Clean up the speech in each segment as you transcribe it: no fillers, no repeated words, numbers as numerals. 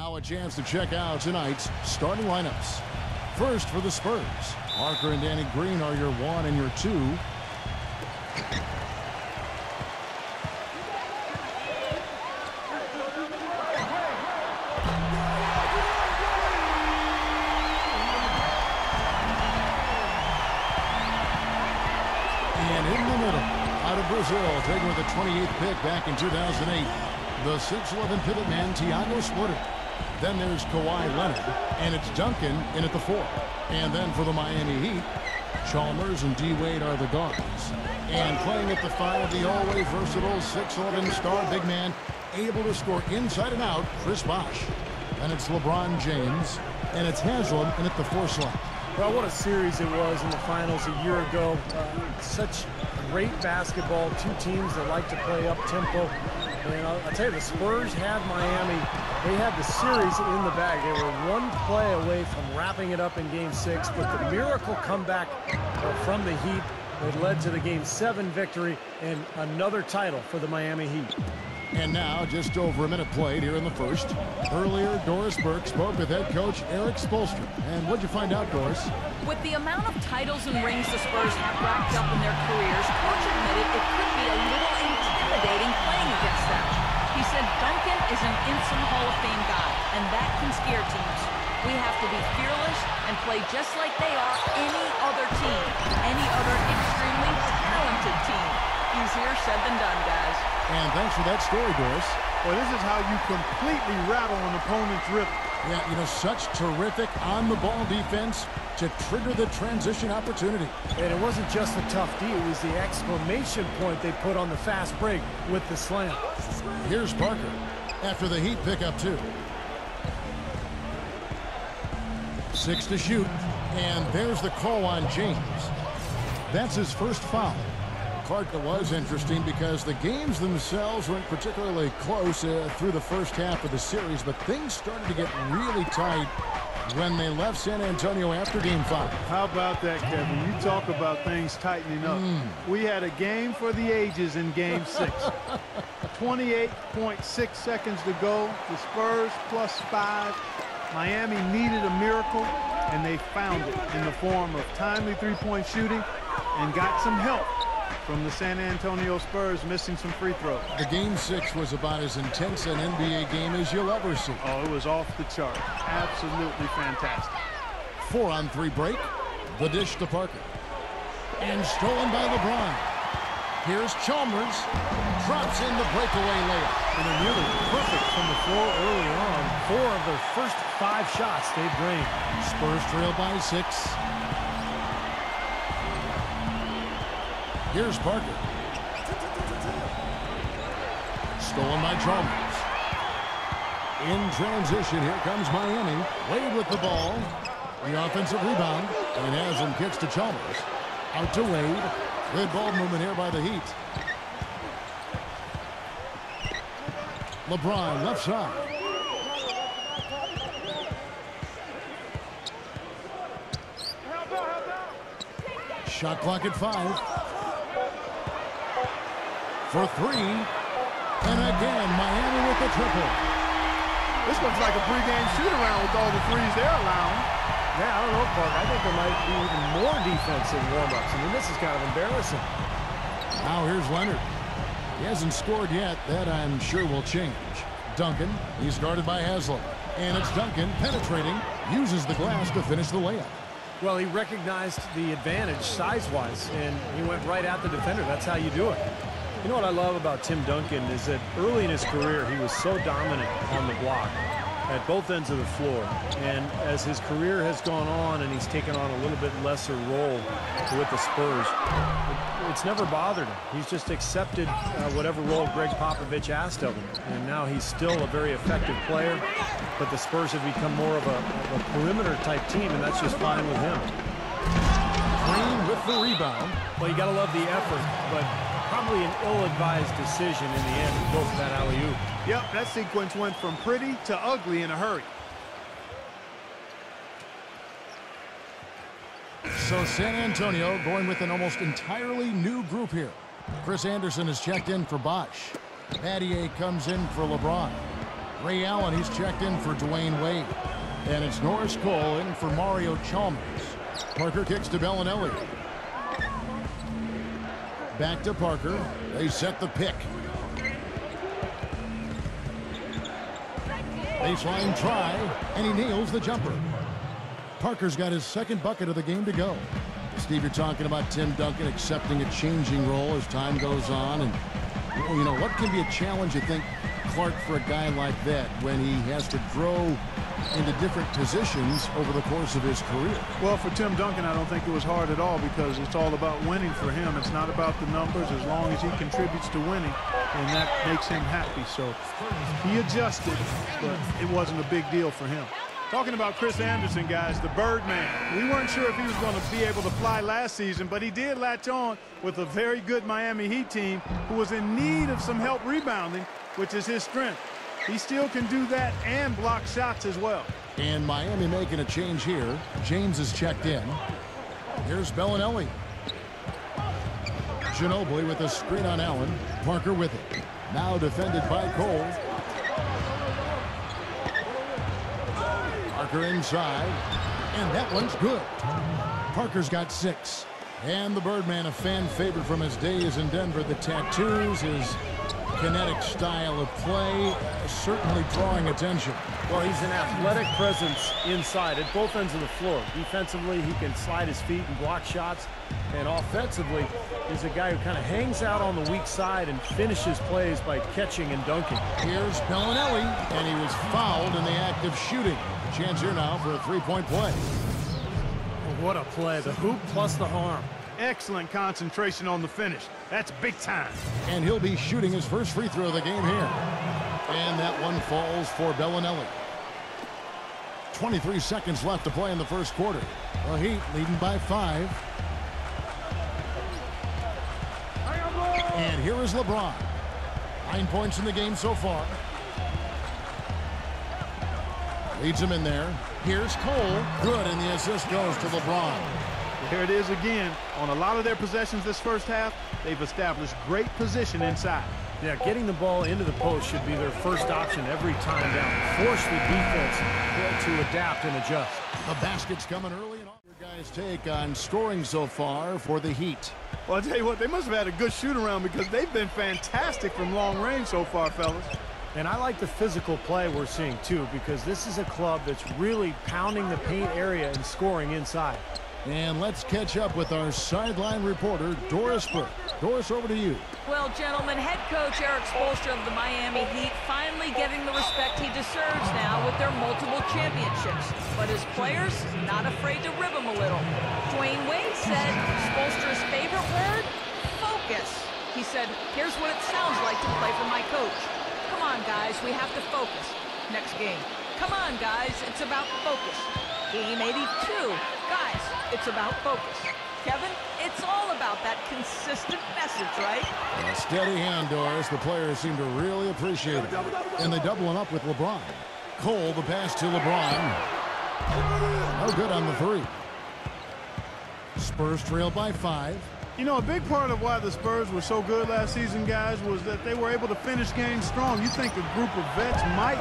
Now a chance to check out tonight's starting lineups. First for the Spurs, Parker and Danny Green are your 1 and your 2. And in the middle, out of Brazil, taken with the 28th pick back in 2008, the 6'11" pivot man, Thiago Splitter. Then there's Kawhi Leonard, and it's Duncan in at the 4. And then for the Miami Heat, Chalmers and D-Wade are the guards. And playing at the 5, the always versatile 6'11" star big man, able to score inside and out, Chris Bosh. And it's LeBron James, and it's Haslam in at the 4 slot. Well, what a series it was in the finals a year ago. Such great basketball, two teams that like to play up-tempo. And I'll tell you, the Spurs had Miami. They had the series in the bag. They were one play away from wrapping it up in Game 6, but the miracle comeback from the Heat that led to the Game 7 victory and another title for the Miami Heat. And now, just over a minute played here in the first. Earlier, Doris Burke spoke with head coach Eric Spoelstra. And what'd you find out, Doris? With the amount of titles and rings the Spurs have racked up in their careers, coach admitted it could be a little intimidating playing against them. He said Duncan is an instant Hall of Fame guy, and that can scare teams. We have to be fearless and play just like they are any other team, any other extremely talented team. Easier said than done, guys. And thanks for that story, Doris. Well, this is how you completely rattle an opponent's rhythm. Yeah, you know, such terrific on-the-ball defense to trigger the transition opportunity. And it wasn't just the tough D, it was the exclamation point they put on the fast break with the slam. Here's Parker after the Heat pick up 2. 6 to shoot, and there's the call on James. That's his first foul. That was interesting because the games themselves weren't particularly close through the first half of the series, but things started to get really tight when they left San Antonio after Game 5. How about that, Kevin? You talk about things tightening up. We had a game for the ages in Game 6. 28.6 seconds to go. The Spurs +5. Miami needed a miracle, and they found it in the form of timely three-point shooting and got some help from the San Antonio Spurs missing some free throws. The Game 6 was about as intense an NBA game as you'll ever see. Oh, it was off the chart. Absolutely fantastic. 4-on-3 break. The dish to Parker. And stolen by LeBron. Here's Chalmers. Drops in the breakaway layup. And they're nearly perfect from the floor early on. 4 of their first 5 shots they've drained. Spurs trail by 6. Here's Parker. Stolen by Chalmers. In transition, here comes Miami. Wade with the ball. The offensive rebound. And Haslam kicks to Chalmers. Out to Wade. Good ball movement here by the Heat. LeBron left side. Shot clock at 5. For 3, and again, Miami with the triple. This looks like a pregame shoot-around with all the threes they're allowing. Yeah, I don't know, Park. I think there might be even more defense in warm-ups. I mean, this is kind of embarrassing. Now here's Leonard. He hasn't scored yet. That, I'm sure, will change. Duncan, he's guarded by Haslam. And it's Duncan penetrating, uses the glass to finish the layup. Well, he recognized the advantage size-wise, and he went right at the defender. That's how you do it. You know what I love about Tim Duncan is that early in his career, he was so dominant on the block at both ends of the floor. And as his career has gone on and he's taken on a little bit lesser role with the Spurs, it's never bothered him. He's just accepted whatever role Greg Popovich asked of him. And now he's still a very effective player, but the Spurs have become more of a perimeter-type team, and that's just fine with him. Green with the rebound. Well, you got to love the effort, but probably an ill-advised decision in the end to go for that alley-oop. Yep, that sequence went from pretty to ugly in a hurry. So San Antonio going with an almost entirely new group here. Chris Anderson has checked in for Bosh. Battier comes in for LeBron. Ray Allen, he's checked in for Dwayne Wade. And it's Norris Cole in for Mario Chalmers. Parker kicks to Bellinelli. Back to Parker. They set the pick. Baseline try, and he nails the jumper. Parker's got his second bucket of the game to go. Steve, you're talking about Tim Duncan accepting a changing role as time goes on. And, you know, what can be a challenge, you think, Clark, for a guy like that when he has to grow into different positions over the course of his career? Well, for Tim Duncan, I don't think it was hard at all because it's all about winning for him. It's not about the numbers as long as he contributes to winning, and that makes him happy. So he adjusted, but it wasn't a big deal for him. Talking about Chris Anderson, guys, the Birdman. We weren't sure if he was going to be able to fly last season, but he did latch on with a very good Miami Heat team who was in need of some help rebounding, which is his strength. He still can do that and block shots as well. And Miami making a change here. James is checked in. Here's Bellinelli. Ginobili with a screen on Allen. Parker with it. Now defended by Cole. Parker inside. And that one's good. Parker's got 6. And the Birdman, a fan favorite from his days in Denver. The tattoos, his kinetic style of play, certainly drawing attention. Well, he's an athletic presence inside at both ends of the floor. Defensively, he can slide his feet and block shots. And offensively, he's a guy who kind of hangs out on the weak side and finishes plays by catching and dunking. Here's Bellinelli, and he was fouled in the act of shooting. A chance here now for a three-point play. What a play. The hoop plus the harm. Excellent concentration on the finish. That's big time. And he'll be shooting his first free throw of the game here. And that one falls for Bellinelli. 23 seconds left to play in the first quarter. The Heat leading by 5. And here is LeBron. 9 points in the game so far. Leads him in there. Here's Cole. Good, and the assist goes to LeBron. Here it is again. On a lot of their possessions this first half, they've established great position inside. Yeah, getting the ball into the post should be their first option every time down. Force the defense to adapt and adjust. The basket's coming early. And your guys' take on scoring so far for the Heat. Well, I'll tell you what, they must have had a good shoot-around because they've been fantastic from long range so far, fellas. And I like the physical play we're seeing, too, because this is a club that's really pounding the paint area and scoring inside. And let's catch up with our sideline reporter, Doris Burke. Doris, over to you. Well, gentlemen, head coach Eric Spoelstra of the Miami Heat finally getting the respect he deserves now with their multiple championships. But his players, not afraid to rib him a little. Dwayne Wade said Spoelstra's favorite word, focus. He said, here's what it sounds like to play for my coach. Come on, guys, we have to focus. Next game. Come on, guys, it's about focus. Game 82. Guys, it's about focus. Kevin, it's all about that consistent message, right? A steady hand, Doris. The players seem to really appreciate it. And they doubling up with LeBron. Cole, the pass to LeBron. No good on the 3. Spurs trail by 5. You know, a big part of why the Spurs were so good last season, guys, was that they were able to finish games strong. You think a group of vets might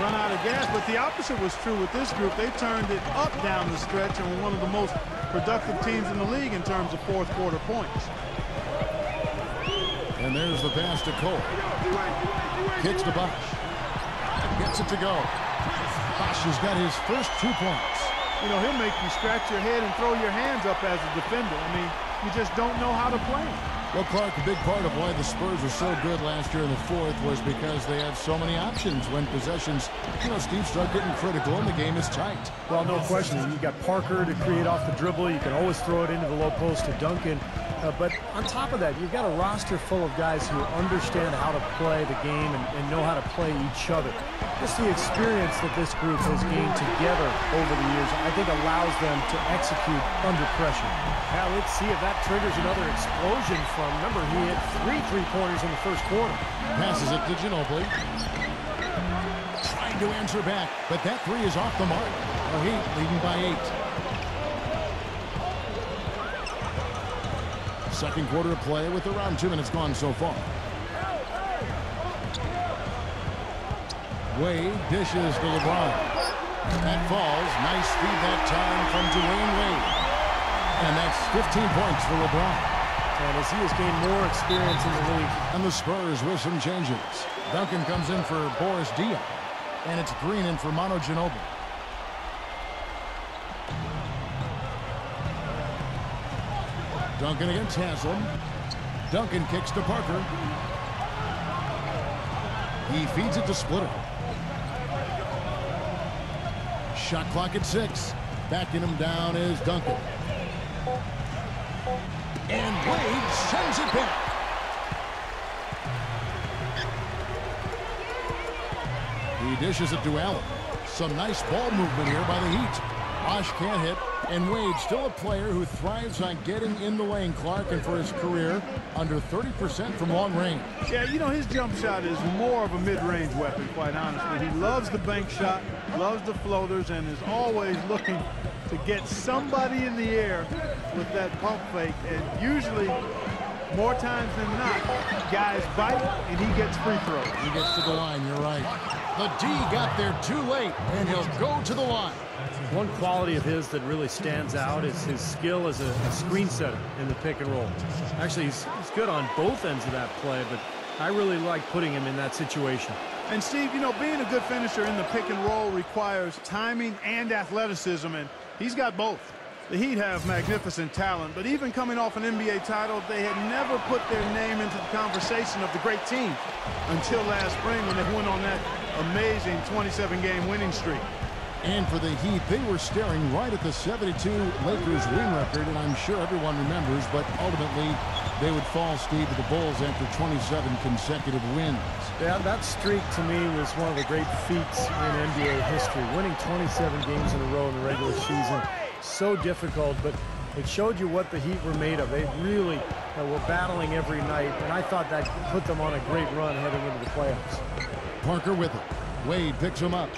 run out of gas, but the opposite was true with this group. They turned it up down the stretch and were one of the most productive teams in the league in terms of fourth quarter points. And there's the pass to Cole. Kicks to Bosch. Gets it to go. Bosch has got his first 2 points. You know, he'll make you scratch your head and throw your hands up as a defender. I mean, you just don't know how to play. Well, Clark, a big part of why the Spurs were so good last year in the fourth was because they have so many options when possessions, you know, Steve, start getting critical and the game is tight. Well, no question. You've got Parker to create off the dribble. You can always throw it into the low post to Duncan. But on top of that, you've got a roster full of guys who understand how to play the game and know how to play each other. Just the experience that this group has gained together over the years, I think, allows them to execute under pressure. Now, let's see if that triggers another explosion from, remember, he hit 3 3-pointers in the first quarter. Passes it to Ginobili. Trying to answer back, but that 3 is off the mark. The Heat leading by 8. Second quarter of play with around 2 minutes gone so far. Wade dishes to LeBron. That falls. Nice feed that time from Dwayne Wade. And that's 15 points for LeBron. And as he has gained more experience in the league. And the Spurs with some changes. Duncan comes in for Boris Diaw. And it's Green in for Manu Ginobili. Duncan against Haslam. Duncan kicks to Parker. He feeds it to Splitter. Shot clock at 6. Backing him down is Duncan. And Wade sends it back. He dishes it to Allen. Some nice ball movement here by the Heat. Bosh can't hit, and Wade still a player who thrives on getting in the lane, Clark, and for his career, under 30% from long range. Yeah, you know, his jump shot is more of a mid-range weapon, quite honestly. He loves the bank shot, loves the floaters, and is always looking to get somebody in the air with that pump fake. And usually, more times than not, guys bite, and he gets free throws. He gets to the line, you're right. The D got there too late, and he'll go to the line. One quality of his that really stands out is his skill as a screen setter in the pick and roll. Actually, he's good on both ends of that play, but I really like putting him in that situation. And Steve, you know, being a good finisher in the pick and roll requires timing and athleticism, and he's got both. The Heat have magnificent talent, but even coming off an NBA title, they had never put their name into the conversation of the great team until last spring when they went on that amazing 27-game winning streak. And for the Heat, they were staring right at the 72 Lakers win record, and I'm sure everyone remembers, but ultimately they would fall, Steve, to the Bulls after 27 consecutive wins. Yeah, that streak to me was one of the great feats in NBA history. Winning 27 games in a row in the regular season, so difficult, but it showed you what the Heat were made of. They really were battling every night, and I thought that put them on a great run heading into the playoffs. Parker with it. Wade picks him up.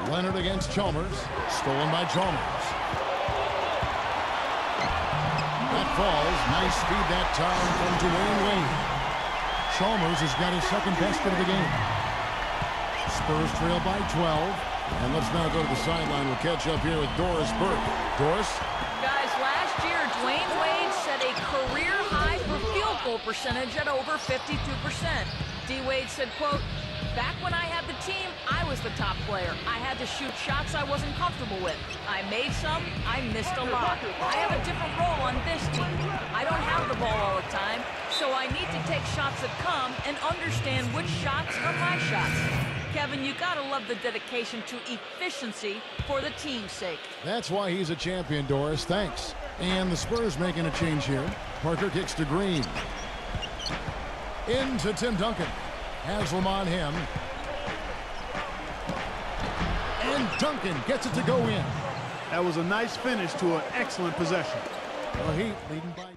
Leonard against Chalmers. Stolen by Chalmers. That falls. Nice speed that time from Dwayne Wade. Chalmers has got his second best of the game. Spurs trail by 12. And let's now go to the sideline. We'll catch up here with Doris Burke. Doris? Guys, last year, Dwayne Wade set a career high for field goal percentage at over 52%. D. Wade said, quote, "Back when I had the team, I was the top player. I had to shoot shots I wasn't comfortable with. I made some, I missed a lot. I have a different role on this team. I don't have the ball all the time, so I need to take shots that come and understand which shots are my shots." Kevin, you gotta love the dedication to efficiency for the team's sake. That's why he's a champion, Doris. Thanks. And the Spurs making a change here. Parker kicks to Green. Into Tim Duncan. Haslam on him. And Duncan gets it to go in. That was a nice finish to an excellent possession. The Heat leading by